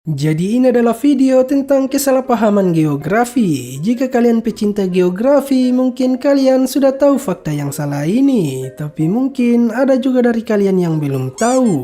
Jadi ini adalah video tentang kesalahpahaman geografi. Jika kalian pecinta geografi, mungkin kalian sudah tahu fakta yang salah ini. Tapi mungkin ada juga dari kalian yang belum tahu.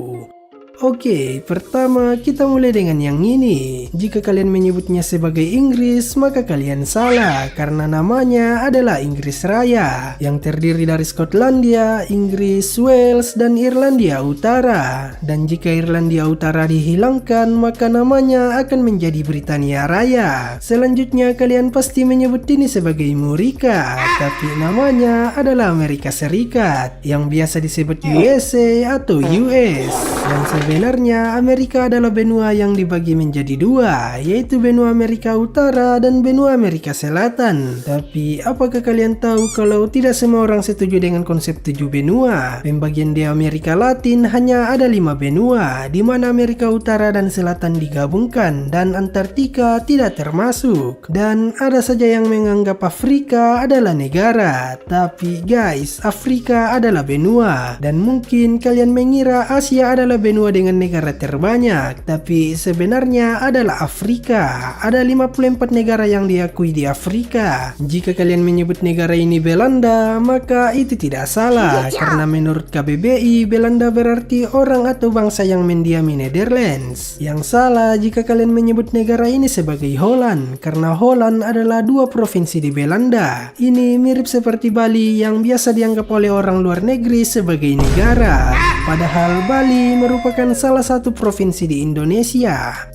Oke, pertama kita mulai dengan yang ini. Jika kalian menyebutnya sebagai Inggris, maka kalian salah karena namanya adalah Inggris Raya yang terdiri dari Skotlandia, Inggris, Wales, dan Irlandia Utara. Dan jika Irlandia Utara dihilangkan, maka namanya akan menjadi Britania Raya. Selanjutnya kalian pasti menyebut ini sebagai Murica, tapi namanya adalah Amerika Serikat yang biasa disebut USA atau US. Dan sebenarnya Amerika adalah benua yang dibagi menjadi dua, yaitu benua Amerika Utara dan benua Amerika Selatan. Tapi apakah kalian tahu kalau tidak semua orang setuju dengan konsep 7 benua? Pembagian di Amerika Latin hanya ada 5 benua, di mana Amerika Utara dan Selatan digabungkan dan Antartika tidak termasuk. Dan ada saja yang menganggap Afrika adalah negara. Tapi guys, Afrika adalah benua. Dan mungkin kalian mengira Asia adalah benua dengan negara terbanyak, tapi sebenarnya adalah Afrika. Ada 54 negara yang diakui di Afrika. Jika kalian menyebut negara ini Belanda, maka itu tidak salah, karena menurut KBBI, Belanda berarti orang atau bangsa yang mendiami Netherlands. Yang salah jika kalian menyebut negara ini sebagai Holland, karena Holland adalah 2 provinsi di Belanda. Ini mirip seperti Bali yang biasa dianggap oleh orang luar negeri sebagai negara. Padahal Bali merupakan salah satu provinsi di Indonesia.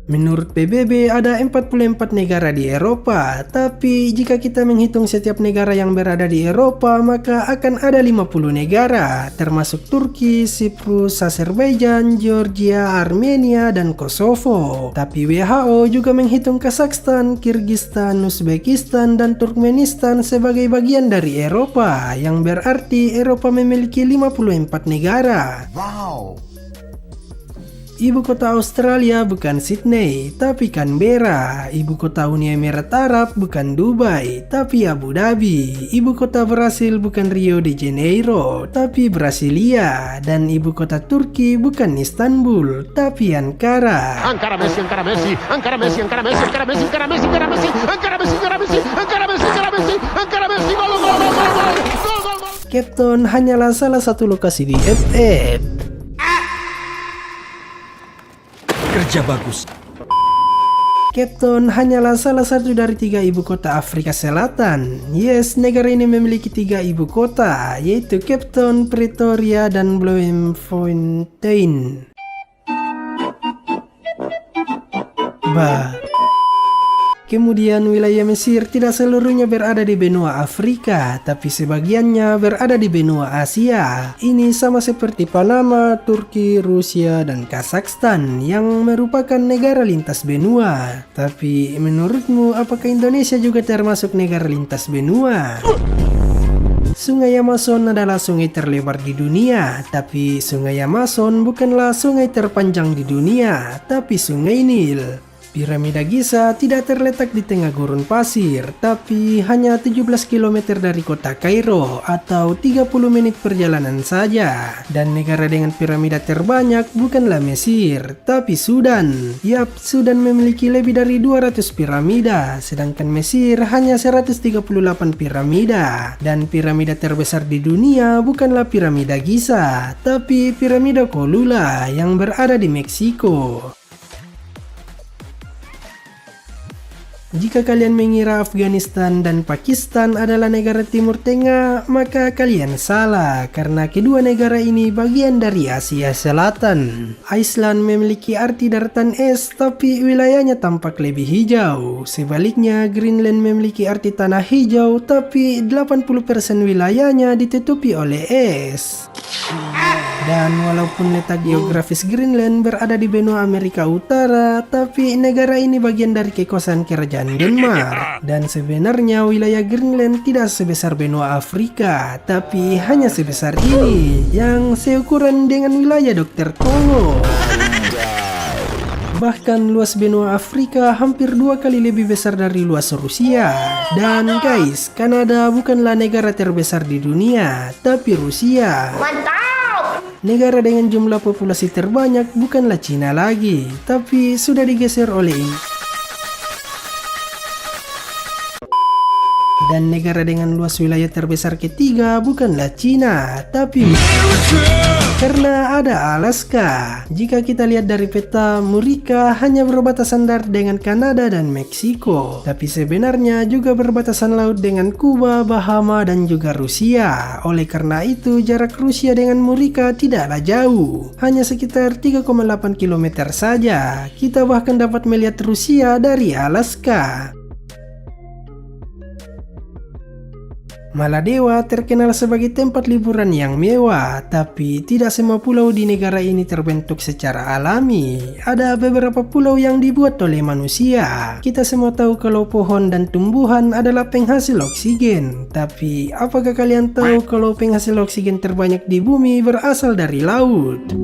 Menurut PBB ada 44 negara di Eropa, tapi jika kita menghitung setiap negara yang berada di Eropa, maka akan ada 50 negara, termasuk Turki, Siprus, Azerbaijan, Georgia, Armenia, dan Kosovo. Tapi WHO juga menghitung Kazakhstan, Kyrgyzstan, Uzbekistan, dan Turkmenistan sebagai bagian dari Eropa, yang berarti Eropa memiliki 54 negara. Wow! Ibu kota Australia bukan Sydney, tapi Canberra. Ibu kota Uni Emirat Arab bukan Dubai, tapi Abu Dhabi. Ibu kota Brasil bukan Rio de Janeiro, tapi Brasilia. Dan ibu kota Turki bukan Istanbul, tapi Ankara. Ankara Messi, Ankara Messi, Ankara Messi, Ankara Messi, Ankara Messi, Ankara Messi, Ankara Messi, Ankara Messi, Ankara Messi, Ankara Messi, Ankara Messi, Ankara Messi, gol, gol, gol, gol, gol. Cape Town hanyalah salah satu lokasi di FF. Kerja bagus. Cape Town hanyalah salah satu dari 3 ibu kota Afrika Selatan. Yes, negara ini memiliki 3 ibu kota, yaitu Cape Town, Pretoria, dan Bloemfontein. Kemudian wilayah Mesir tidak seluruhnya berada di benua Afrika, tapi sebagiannya berada di benua Asia. Ini sama seperti Panama, Turki, Rusia, dan Kazakhstan yang merupakan negara lintas benua. Tapi menurutmu apakah Indonesia juga termasuk negara lintas benua? Sungai Amazon adalah sungai terlebar di dunia, tapi Sungai Amazon bukanlah sungai terpanjang di dunia, tapi Sungai Nil. Piramida Giza tidak terletak di tengah gurun pasir, tapi hanya 17 km dari kota Kairo atau 30 menit perjalanan saja. Dan negara dengan piramida terbanyak bukanlah Mesir, tapi Sudan. Yap, Sudan memiliki lebih dari 200 piramida, sedangkan Mesir hanya 138 piramida. Dan piramida terbesar di dunia bukanlah piramida Giza, tapi piramida Kolula yang berada di Meksiko. Jika kalian mengira Afghanistan dan Pakistan adalah negara Timur Tengah, maka kalian salah, karena kedua negara ini bagian dari Asia Selatan. Iceland memiliki arti daratan es, tapi wilayahnya tampak lebih hijau. Sebaliknya, Greenland memiliki arti tanah hijau, tapi 80% wilayahnya ditutupi oleh es. Dan walaupun letak geografis Greenland berada di benua Amerika Utara, tapi negara ini bagian dari kekuasaan kerajaan Denmark. Dan sebenarnya wilayah Greenland tidak sebesar benua Afrika, tapi hanya sebesar ini, yang seukuran dengan wilayah Dr. Kongo. Bahkan luas benua Afrika hampir 2 kali lebih besar dari luas Rusia. Dan guys, Kanada bukanlah negara terbesar di dunia, tapi Rusia. Mantap! Negara dengan jumlah populasi terbanyak bukanlah Cina lagi, tapi sudah digeser oleh Dan negara dengan luas wilayah terbesar ketiga bukanlah Cina, tapi karena ada Alaska. Jika kita lihat dari peta, Murica hanya berbatasan darat dengan Kanada dan Meksiko, tapi sebenarnya juga berbatasan laut dengan Kuba, Bahama, dan juga Rusia. Oleh karena itu, jarak Rusia dengan Murica tidaklah jauh, hanya sekitar 3,8 km saja. Kita bahkan dapat melihat Rusia dari Alaska. Maladewa terkenal sebagai tempat liburan yang mewah, tapi tidak semua pulau di negara ini terbentuk secara alami. Ada beberapa pulau yang dibuat oleh manusia. Kita semua tahu kalau pohon dan tumbuhan adalah penghasil oksigen. Tapi apakah kalian tahu kalau penghasil oksigen terbanyak di bumi berasal dari laut?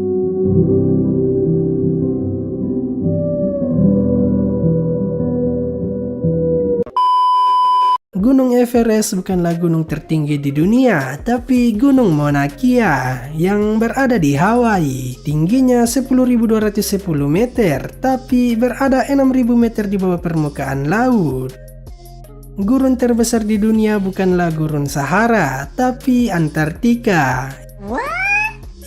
Gunung Everest bukanlah gunung tertinggi di dunia, tapi Gunung Mauna Kea yang berada di Hawaii. Tingginya 10.210 meter, tapi berada 6.000 meter di bawah permukaan laut. Gurun terbesar di dunia bukanlah Gurun Sahara, tapi Antartika.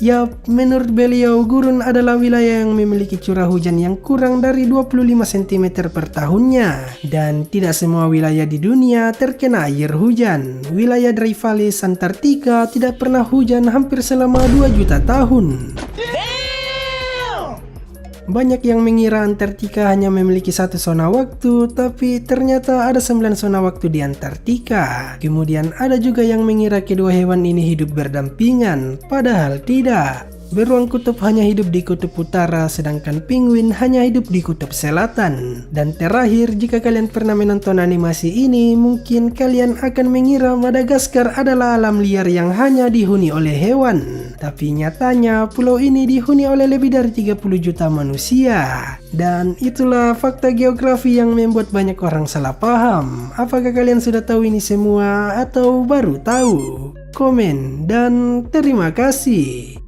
Yap, menurut beliau, gurun adalah wilayah yang memiliki curah hujan yang kurang dari 25 cm per tahunnya. Dan tidak semua wilayah di dunia terkena air hujan. Wilayah Dry Valley Antartika tidak pernah hujan hampir selama 2 juta tahun. Banyak yang mengira Antartika hanya memiliki 1 zona waktu, tapi ternyata ada 9 zona waktu di Antartika. Kemudian ada juga yang mengira kedua hewan ini hidup berdampingan, padahal tidak. Beruang kutub hanya hidup di kutub utara, sedangkan penguin hanya hidup di kutub selatan. Dan terakhir, jika kalian pernah menonton animasi ini, mungkin kalian akan mengira Madagaskar adalah alam liar yang hanya dihuni oleh hewan. Tapi nyatanya, pulau ini dihuni oleh lebih dari 30 juta manusia. Dan itulah fakta geografi yang membuat banyak orang salah paham. Apakah kalian sudah tahu ini semua atau baru tahu? Komen dan terima kasih.